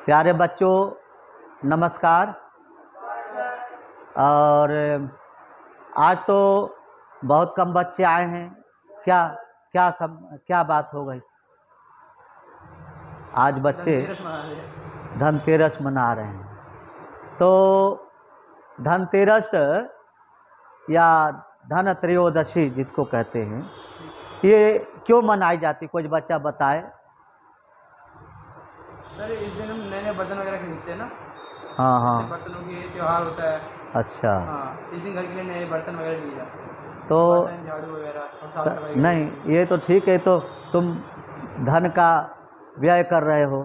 प्यारे बच्चों नमस्कार। और आज तो बहुत कम बच्चे आए हैं। क्या बात हो गई? आज बच्चे धनतेरस मना रहे हैं। तो धनतेरस या धन त्रयोदशी जिसको कहते हैं, ये क्यों मनाई जाती, कुछ बच्चा बताए। सर इस दिन हम नए नए बर्तन वगैरह खरीदते हैं ना। हाँ बर्तनों की त्योहार होता है। अच्छा हाँ, इस दिन घर के लिए नए बर्तन वगैरह लिए जाते हैं। तो बर्तन, झाड़ू वगैरह साफ सफाई नहीं, ये तो ठीक है। तो तुम धन का व्यय कर रहे हो।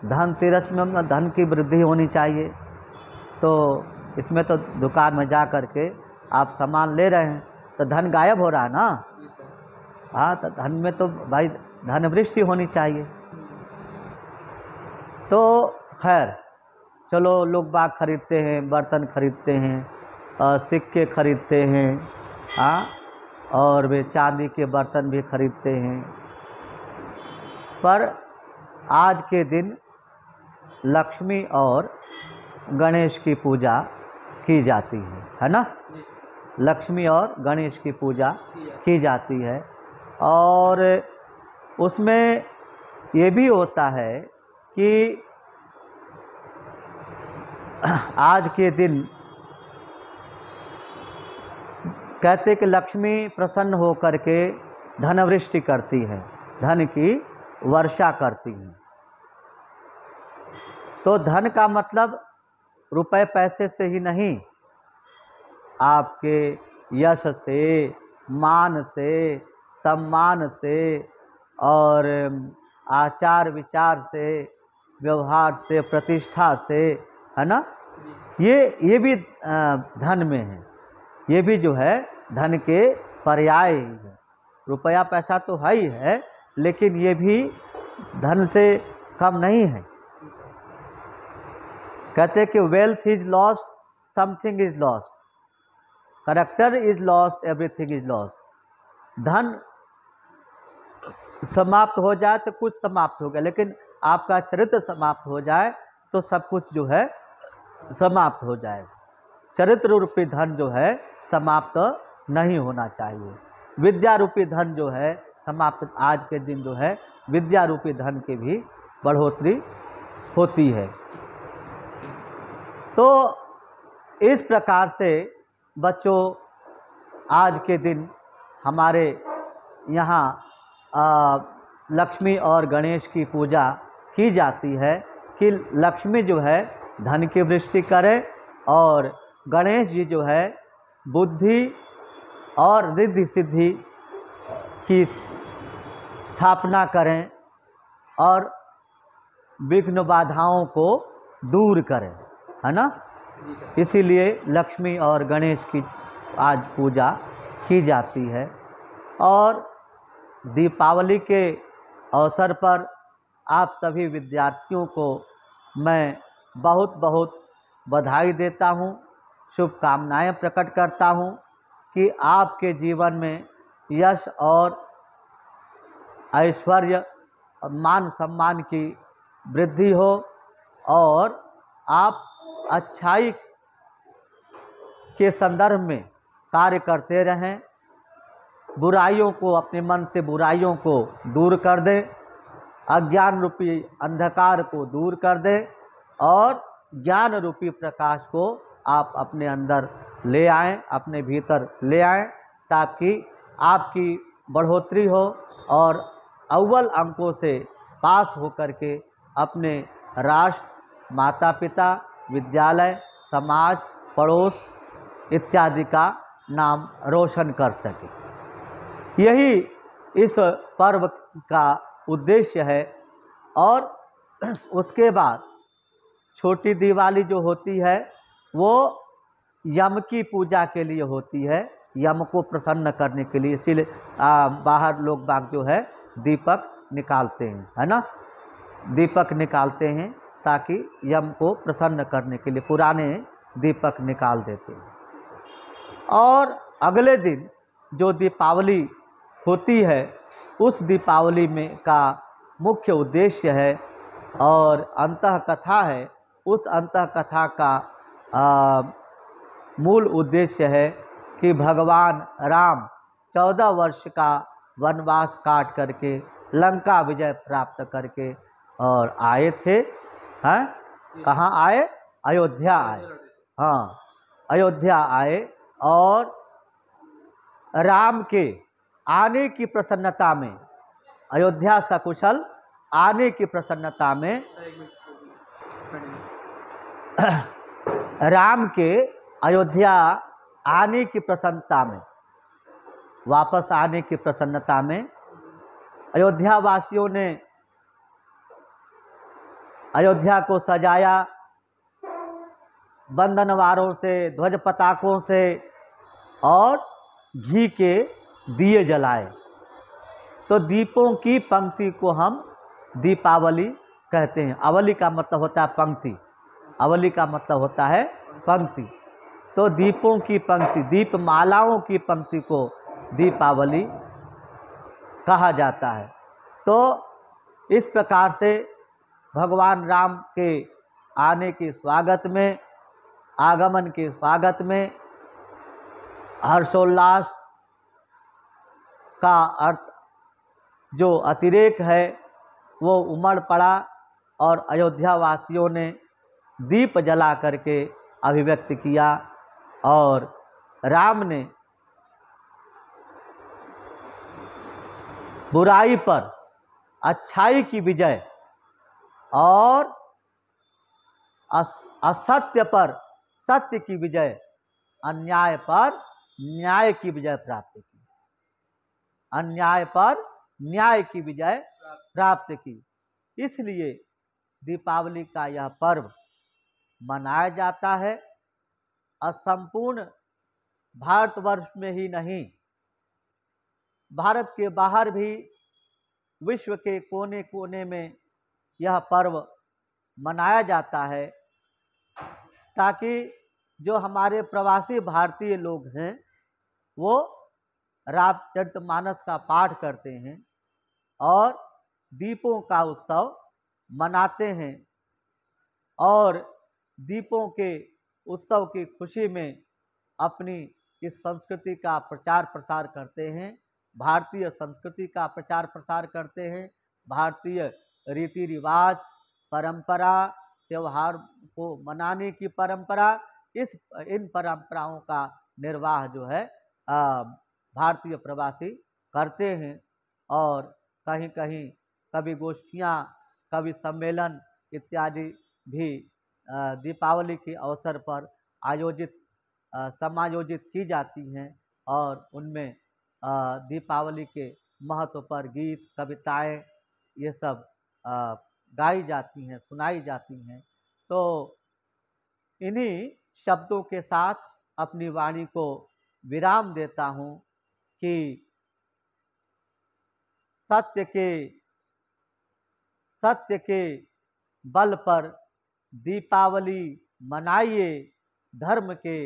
धनतेरस में अपना धन की वृद्धि होनी चाहिए। तो इसमें तो दुकान में जा कर के आप सामान ले रहे हैं तो धन गायब हो रहा है ना। हाँ, तो धन में तो भाई धन वृद्धि होनी चाहिए। तो खैर चलो, लोग बाग खरीदते हैं, बर्तन खरीदते हैं, सिक्के खरीदते हैं, हाँ, और वे चांदी के बर्तन भी खरीदते हैं। पर आज के दिन लक्ष्मी और गणेश की पूजा की जाती है ना। लक्ष्मी और गणेश की पूजा की जाती है। और उसमें ये भी होता है कि आज के दिन कहते कि लक्ष्मी प्रसन्न होकर के धनवृष्टि करती है, धन की वर्षा करती है। तो धन का मतलब रुपए पैसे से ही नहीं, आपके यश से, मान से, सम्मान से और आचार विचार से, व्यवहार से, प्रतिष्ठा से, है ना। ये भी धन में है। ये भी जो है धन के पर्याय ही है। रुपया पैसा तो है ही है, लेकिन ये भी धन से कम नहीं है। कहते कि wealth is lost, something is lost, character is lost, everything is lost. धन समाप्त हो जाए तो कुछ समाप्त हो गया, लेकिन आपका चरित्र समाप्त हो जाए तो सब कुछ जो है समाप्त हो जाएगा। चरित्र रूपी धन जो है समाप्त नहीं होना चाहिए। विद्या रूपी धन जो है समाप्त, आज के दिन जो है विद्या रूपी धन की भी बढ़ोतरी होती है। तो इस प्रकार से बच्चों आज के दिन हमारे यहाँ लक्ष्मी और गणेश की पूजा की जाती है कि लक्ष्मी जो है धन की वृष्टि करे और गणेश जी जो है बुद्धि और रिद्धि सिद्धि की स्थापना करें और विघ्न बाधाओं को दूर करें, है ना। इसीलिए लक्ष्मी और गणेश की आज पूजा की जाती है। और दीपावली के अवसर पर आप सभी विद्यार्थियों को मैं बहुत बहुत बधाई देता हूँ, शुभकामनाएं प्रकट करता हूँ कि आपके जीवन में यश और ऐश्वर्य और मान सम्मान की वृद्धि हो और आप अच्छाई के संदर्भ में कार्य करते रहें। बुराइयों को, अपने मन से बुराइयों को दूर कर दें, अज्ञान रूपी अंधकार को दूर कर दें और ज्ञान रूपी प्रकाश को आप अपने अंदर ले आएं, अपने भीतर ले आएं, ताकि आपकी बढ़ोतरी हो और अव्वल अंकों से पास होकर के अपने राष्ट्र, माता पिता, विद्यालय, समाज, पड़ोस इत्यादि का नाम रोशन कर सके। यही इस पर्व का उद्देश्य है। और उसके बाद छोटी दिवाली जो होती है वो यम की पूजा के लिए होती है, यम को प्रसन्न करने के लिए। इसीलिए बाहर लोग बाग जो है दीपक निकालते हैं, है ना, दीपक निकालते हैं ताकि यम को प्रसन्न करने के लिए पुराने दीपक निकाल देते हैं। और अगले दिन जो दीपावली होती है, उस दीपावली में का मुख्य उद्देश्य है और अंतः कथा है, उस अंतः कथा का मूल उद्देश्य है कि भगवान राम 14 वर्ष का वनवास काट करके लंका विजय प्राप्त करके और आए थे। हैं, कहाँ आए? अयोध्या आए। हाँ, अयोध्या आए और राम के आने की प्रसन्नता में, अयोध्या सकुशल आने की प्रसन्नता में, राम के अयोध्या आने की प्रसन्नता में, वापस आने की प्रसन्नता में अयोध्या वासियों ने अयोध्या को सजाया, बंधनवारों से, ध्वज पताकों से और घी के दिए जलाए। तो दीपों की पंक्ति को हम दीपावली कहते हैं। अवली का मतलब होता है पंक्ति, अवली का मतलब होता है पंक्ति। तो दीपों की पंक्ति, दीप मालाओं की पंक्ति को दीपावली कहा जाता है। तो इस प्रकार से भगवान राम के आने के स्वागत में, आगमन के स्वागत में हर्षोल्लास का अर्थ जो अतिरेक है वो उमड़ पड़ा और अयोध्या वासियों ने दीप जला करके अभिव्यक्त किया और राम ने बुराई पर अच्छाई की विजय और असत्य पर सत्य की विजय, अन्याय पर न्याय की विजय प्राप्त की, अन्याय पर न्याय की विजय प्राप्त की। इसलिए दीपावली का यह पर्व मनाया जाता है। असंपूर्ण भारतवर्ष में ही नहीं, भारत के बाहर भी, विश्व के कोने कोने में यह पर्व मनाया जाता है, ताकि जो हमारे प्रवासी भारतीय लोग हैं वो रामचरितमानस का पाठ करते हैं और दीपों का उत्सव मनाते हैं और दीपों के उत्सव की खुशी में अपनी इस संस्कृति का प्रचार प्रसार करते हैं, भारतीय संस्कृति का प्रचार प्रसार करते हैं, भारतीय रीति रिवाज, परंपरा, त्यौहार को मनाने की परंपरा, इन परंपराओं का निर्वाह जो है भारतीय प्रवासी करते हैं। और कहीं कहीं कवि गोष्ठियाँ, कवि सम्मेलन इत्यादि भी दीपावली के अवसर पर समायोजित की जाती हैं और उनमें दीपावली के महत्व पर गीत, कविताएं ये सब गाई जाती हैं, सुनाई जाती हैं। तो इन्हीं शब्दों के साथ अपनी वाणी को विराम देता हूँ कि सत्य के बल पर दीपावली मनाइए, धर्म के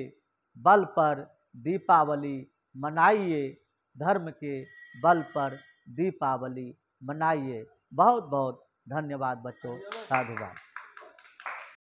बल पर दीपावली मनाइए, धर्म के बल पर दीपावली मनाइए। बहुत बहुत धन्यवाद बच्चों, साधुवाद।